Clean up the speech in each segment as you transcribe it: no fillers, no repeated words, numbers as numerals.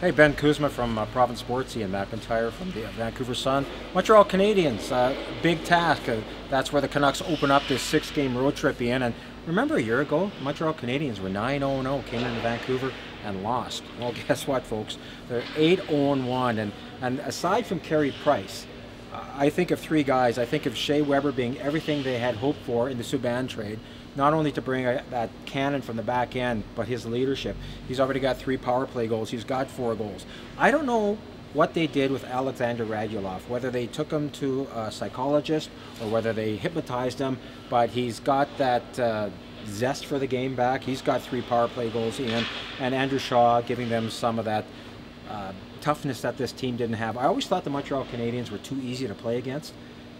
Hey, Ben Kuzma from Province Sports, Ian McIntyre from the Vancouver Sun. Montreal Canadiens, big task. That's where the Canucks open up this 6-game road trip, Ian. And remember a year ago, Montreal Canadiens were 9-0-0, came into Vancouver and lost. Well, guess what, folks? They're 8-0-1. And aside from Carey Price, I think of three guys. I think of Shea Weber being everything they had hoped for in the Subban trade. Not only to bring that cannon from the back end, but his leadership. He's already got 3 power play goals. He's got 4 goals. I don't know what they did with Alexander Radulov, whether they took him to a psychologist or whether they hypnotized him, but he's got that zest for the game back. He's got 3 power play goals in, and Andrew Shaw giving them some of that toughness that this team didn't have. I always thought the Montreal Canadiens were too easy to play against.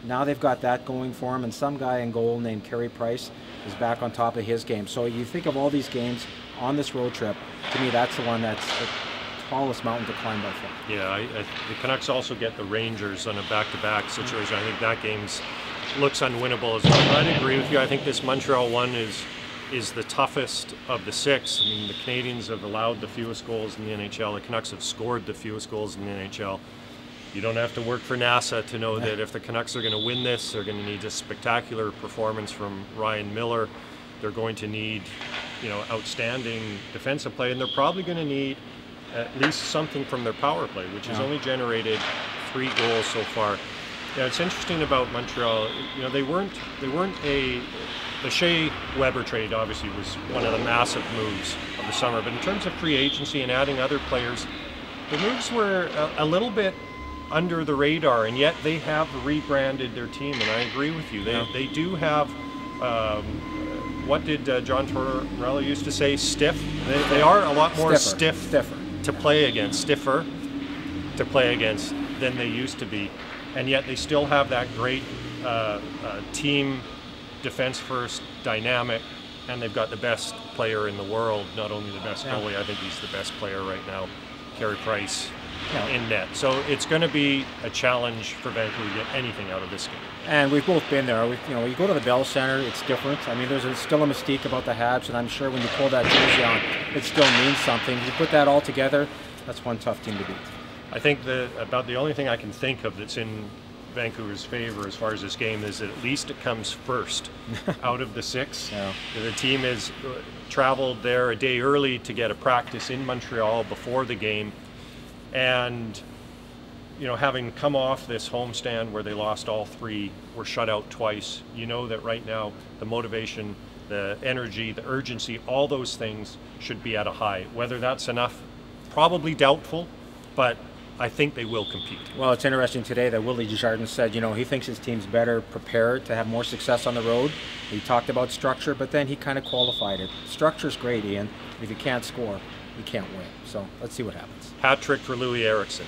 Now they've got that going for them, and some guy in goal named Carey Price is back on top of his game. So you think of all these games on this road trip, to me that's the one that's the tallest mountain to climb by far. Yeah, the Canucks also get the Rangers on a back-to-back situation. I think that game looks unwinnable as well. I'd agree with you. I think this Montreal one is the toughest of the 6. I mean, the Canadiens have allowed the fewest goals in the NHL. The Canucks have scored the fewest goals in the NHL. You don't have to work for NASA to know that if the Canucks are going to win this, they're going to need a spectacular performance from Ryan Miller. They're going to need, outstanding defensive play, and they're probably going to need at least something from their power play, which has only generated 3 goals so far. Yeah, it's interesting about Montreal. They weren't the Shea Weber trade obviously was one of the massive moves of the summer, but in terms of free agency and adding other players, the moves were a little bit under the radar, and yet they have rebranded their team, and I agree with you. They do have, what did John Tortorella used to say, stiff? They are a lot more stiffer to play against than they used to be, and yet they still have that great team defense first dynamic, and they've got the best player in the world, not only the best goalie, I think he's the best player right now, Carey Price, in net. So it's going to be a challenge for Vancouver to get anything out of this game. And we've both been there. You go to the Bell Center, it's different. I mean, there's still a mystique about the Habs, and I'm sure when you pull that jersey on, it still means something. You put that all together, that's one tough team to beat. I think about the only thing I can think of that's in Vancouver's favor as far as this game is that at least it comes first out of the 6. The team has traveled there a day early to get a practice in Montreal before the game, and having come off this homestand where they lost all 3, were shut out twice, that right now the motivation, the energy, the urgency, all those things should be at a high. Whether that's enough, probably doubtful, but I think they will compete. Well, it's interesting today that Willie Desjardins said, he thinks his team's better prepared to have more success on the road. He talked about structure, but then he kind of qualified it. Structure's great, Ian. If you can't score, you can't win. So let's see what happens. Hat trick for Louis Eriksson.